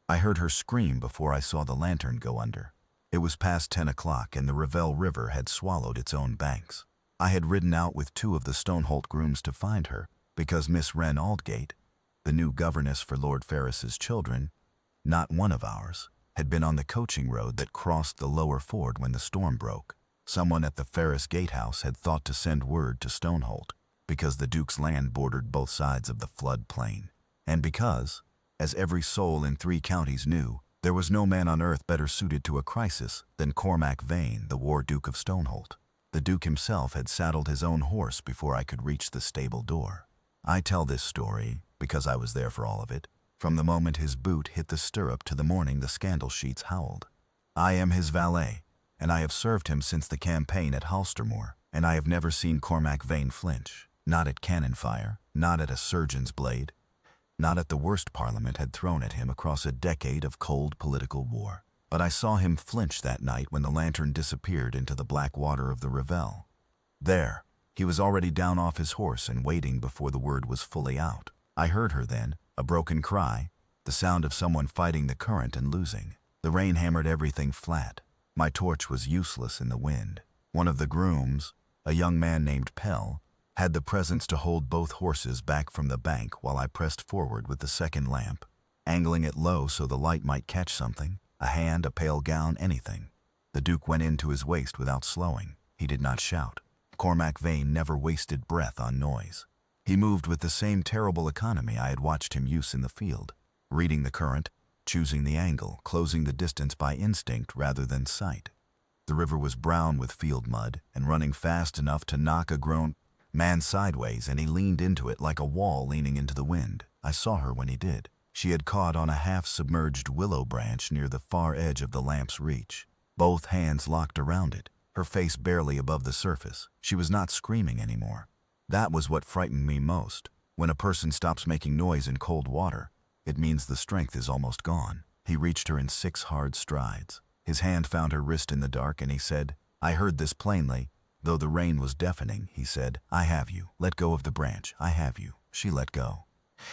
I heard her scream before I saw the lantern go under. It was past 10 o'clock and the Revel River had swallowed its own banks. I had ridden out with 2 of the Stoneholt grooms to find her, because Miss Wren Aldgate, the new governess for Lord Ferris's children, not one of ours, had been on the coaching road that crossed the lower ford when the storm broke. Someone at the Ferris gatehouse had thought to send word to Stoneholt, because the Duke's land bordered both sides of the flood plain, and because, as every soul in 3 counties knew, there was no man on earth better suited to a crisis than Cormac Vane, the War Duke of Stoneholt. The Duke himself had saddled his own horse before I could reach the stable door. I tell this story, because I was there for all of it, from the moment his boot hit the stirrup to the morning the scandal sheets howled. I am his valet, and I have served him since the campaign at Halstermoor, and I have never seen Cormac Vane flinch, not at cannon fire, not at a surgeon's blade, not at the worst Parliament had thrown at him across a decade of cold political war. But I saw him flinch that night when the lantern disappeared into the black water of the Revel. There, he was already down off his horse and waiting before the word was fully out. I heard her then, a broken cry, the sound of someone fighting the current and losing. The rain hammered everything flat. My torch was useless in the wind. One of the grooms, a young man named Pell, had the presence to hold both horses back from the bank while I pressed forward with the second lamp, angling it low so the light might catch something, a hand, a pale gown, anything. The Duke went in to his waist without slowing. He did not shout. Cormac Vane never wasted breath on noise. He moved with the same terrible economy I had watched him use in the field, reading the current, choosing the angle, closing the distance by instinct rather than sight. The river was brown with field mud and running fast enough to knock a grown man sideways, and he leaned into it like a wall leaning into the wind. I saw her when he did. She had caught on a half-submerged willow branch near the far edge of the lamp's reach, both hands locked around it, her face barely above the surface. She was not screaming anymore. That was what frightened me most. When a person stops making noise in cold water, it means the strength is almost gone. He reached her in 6 hard strides. His hand found her wrist in the dark, and he said, I heard this plainly, though the rain was deafening. He said, I have you. Let go of the branch. I have you. She let go.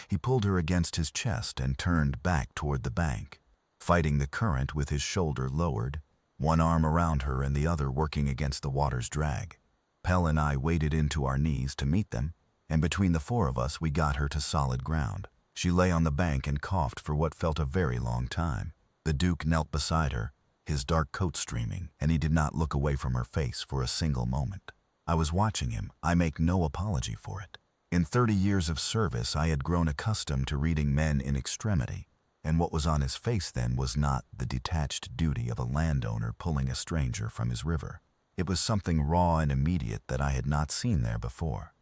He pulled her against his chest and turned back toward the bank, fighting the current with his shoulder lowered, one arm around her and the other working against the water's drag. Pell and I waded into our knees to meet them, and between the 4 of us we got her to solid ground. She lay on the bank and coughed for what felt a very long time. The Duke knelt beside her, his dark coat streaming, and he did not look away from her face for a single moment. I was watching him. I make no apology for it. In 30 years of service I had grown accustomed to reading men in extremity, and what was on his face then was not the detached duty of a landowner pulling a stranger from his river. It was something raw and immediate that I had not seen there before.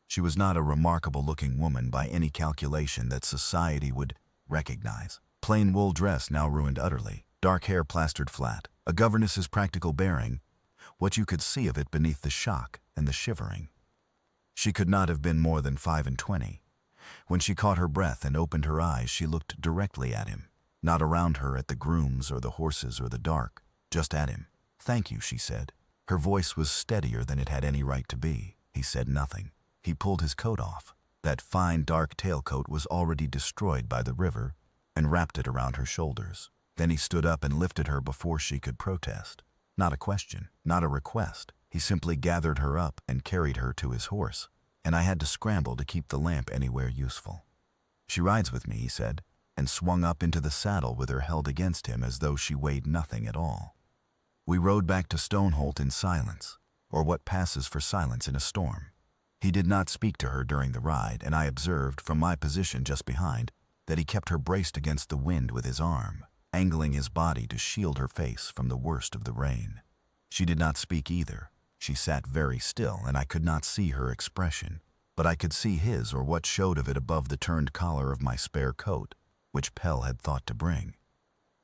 She was not a remarkable-looking woman by any calculation that society would recognize. Plain wool dress now ruined utterly, dark hair plastered flat, a governess's practical bearing, what you could see of it beneath the shock and the shivering. She could not have been more than 25. When she caught her breath and opened her eyes, she looked directly at him, not around her at the grooms or the horses or the dark, just at him. Thank you, she said. Her voice was steadier than it had any right to be. He said nothing. He pulled his coat off. That fine dark tailcoat was already destroyed by the river, and wrapped it around her shoulders. Then he stood up and lifted her before she could protest. Not a question, not a request. He simply gathered her up and carried her to his horse, and I had to scramble to keep the lamp anywhere useful. She rides with me, he said, and swung up into the saddle with her held against him as though she weighed nothing at all. We rode back to Stoneholt in silence, or what passes for silence in a storm. He did not speak to her during the ride, and I observed, from my position just behind, that he kept her braced against the wind with his arm, angling his body to shield her face from the worst of the rain. She did not speak either. She sat very still, and I could not see her expression, but I could see his, or what showed of it above the turned collar of my spare coat, which Pell had thought to bring.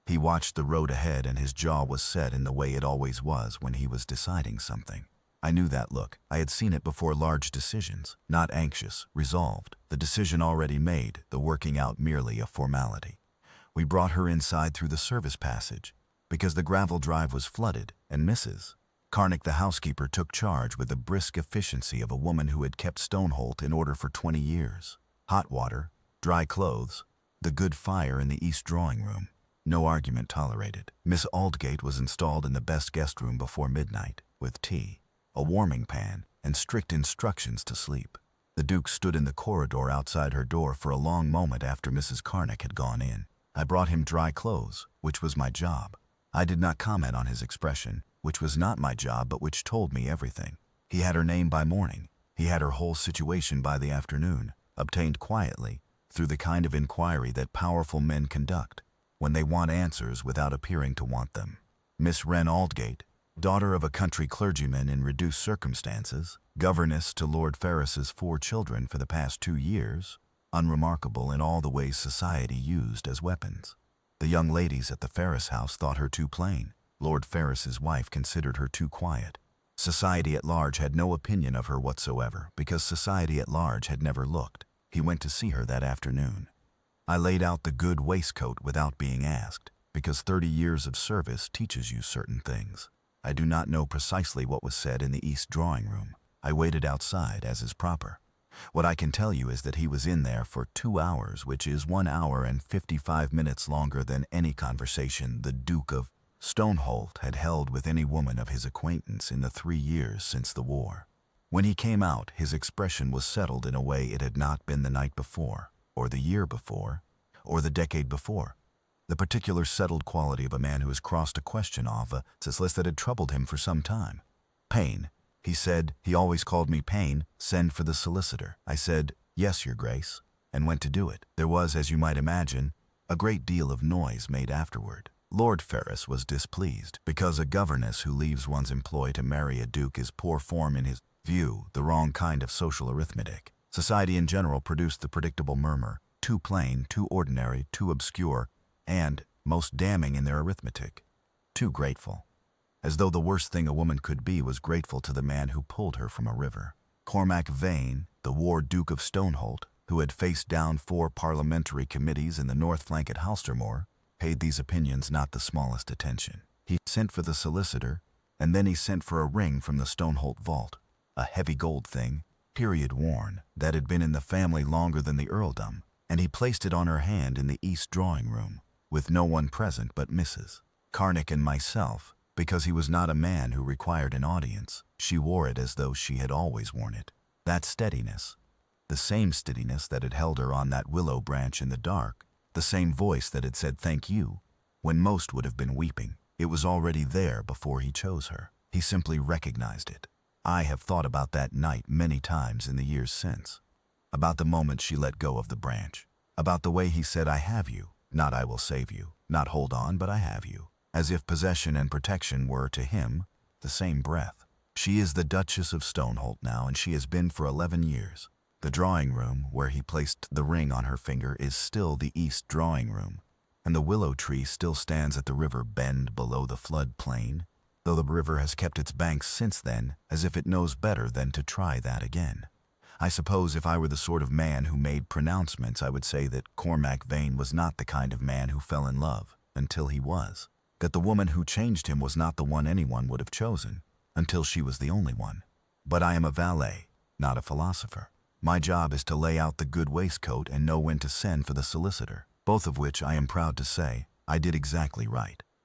He watched the road ahead, and his jaw was set in the way it always was when he was deciding something. I knew that look. I had seen it before large decisions, not anxious, resolved, the decision already made, the working out merely a formality. We brought her inside through the service passage, because the gravel drive was flooded, and Mrs. Carnick, the housekeeper, took charge with the brisk efficiency of a woman who had kept Stoneholt in order for 20 years. Hot water, dry clothes, the good fire in the east drawing room. No argument tolerated. Miss Aldgate was installed in the best guest room before midnight, with tea, a warming pan, and strict instructions to sleep. The Duke stood in the corridor outside her door for a long moment after Mrs. Carnick had gone in. I brought him dry clothes, which was my job. I did not comment on his expression, which was not my job but which told me everything. He had her name by morning. He had her whole situation by the afternoon, obtained quietly, through the kind of inquiry that powerful men conduct, when they want answers without appearing to want them. Miss Wren Aldgate, daughter of a country clergyman in reduced circumstances, governess to Lord Ferris's 4 children for the past 2 years, unremarkable in all the ways society used as weapons. The young ladies at the Ferris house thought her too plain. Lord Ferris's wife considered her too quiet. Society at large had no opinion of her whatsoever, because society at large had never looked. He went to see her that afternoon. I laid out the good waistcoat without being asked, because 30 years of service teaches you certain things. I do not know precisely what was said in the East drawing room. I waited outside, as is proper. What I can tell you is that he was in there for 2 hours, which is 1 hour and 55 minutes longer than any conversation the Duke of Stoneholt had held with any woman of his acquaintance in the 3 years since the war. When he came out, his expression was settled in a way it had not been the night before, or the year before, or the decade before. The particular settled quality of a man who has crossed a question off a list that had troubled him for some time. Payne, he said, he always called me Payne, send for the solicitor. I said, yes, your grace, and went to do it. There was, as you might imagine, a great deal of noise made afterward. Lord Ferris was displeased, because a governess who leaves one's employ to marry a duke is poor form in his view, the wrong kind of social arithmetic. Society in general produced the predictable murmur, too plain, too ordinary, too obscure, and, most damning in their arithmetic, too grateful. As though the worst thing a woman could be was grateful to the man who pulled her from a river. Cormac Vane, the war Duke of Stoneholt, who had faced down 4 parliamentary committees in the north flank at Halstermore, paid these opinions not the smallest attention. He sent for the solicitor, and then he sent for a ring from the Stoneholt vault, a heavy gold thing, period-worn, that had been in the family longer than the earldom, and he placed it on her hand in the east drawing-room, with no one present but Mrs. Carnick and myself, because he was not a man who required an audience. She wore it as though she had always worn it. That steadiness, the same steadiness that had held her on that willow branch in the dark, the same voice that had said thank you, when most would have been weeping, it was already there before he chose her. He simply recognized it. I have thought about that night many times in the years since. About the moment she let go of the branch. About the way he said, I have you, not I will save you, not hold on, but I have you. As if possession and protection were, to him, the same breath. She is the Duchess of Stoneholt now, and she has been for 11 years. The drawing room, where he placed the ring on her finger, is still the east drawing room, and the willow tree still stands at the river bend below the flood plain, though the river has kept its banks since then, as if it knows better than to try that again. I suppose if I were the sort of man who made pronouncements, I would say that Cormac Vane was not the kind of man who fell in love, until he was. That the woman who changed him was not the one anyone would have chosen, until she was the only one. But I am a valet, not a philosopher. My job is to lay out the good waistcoat and know when to send for the solicitor, both of which, I am proud to say, I did exactly right.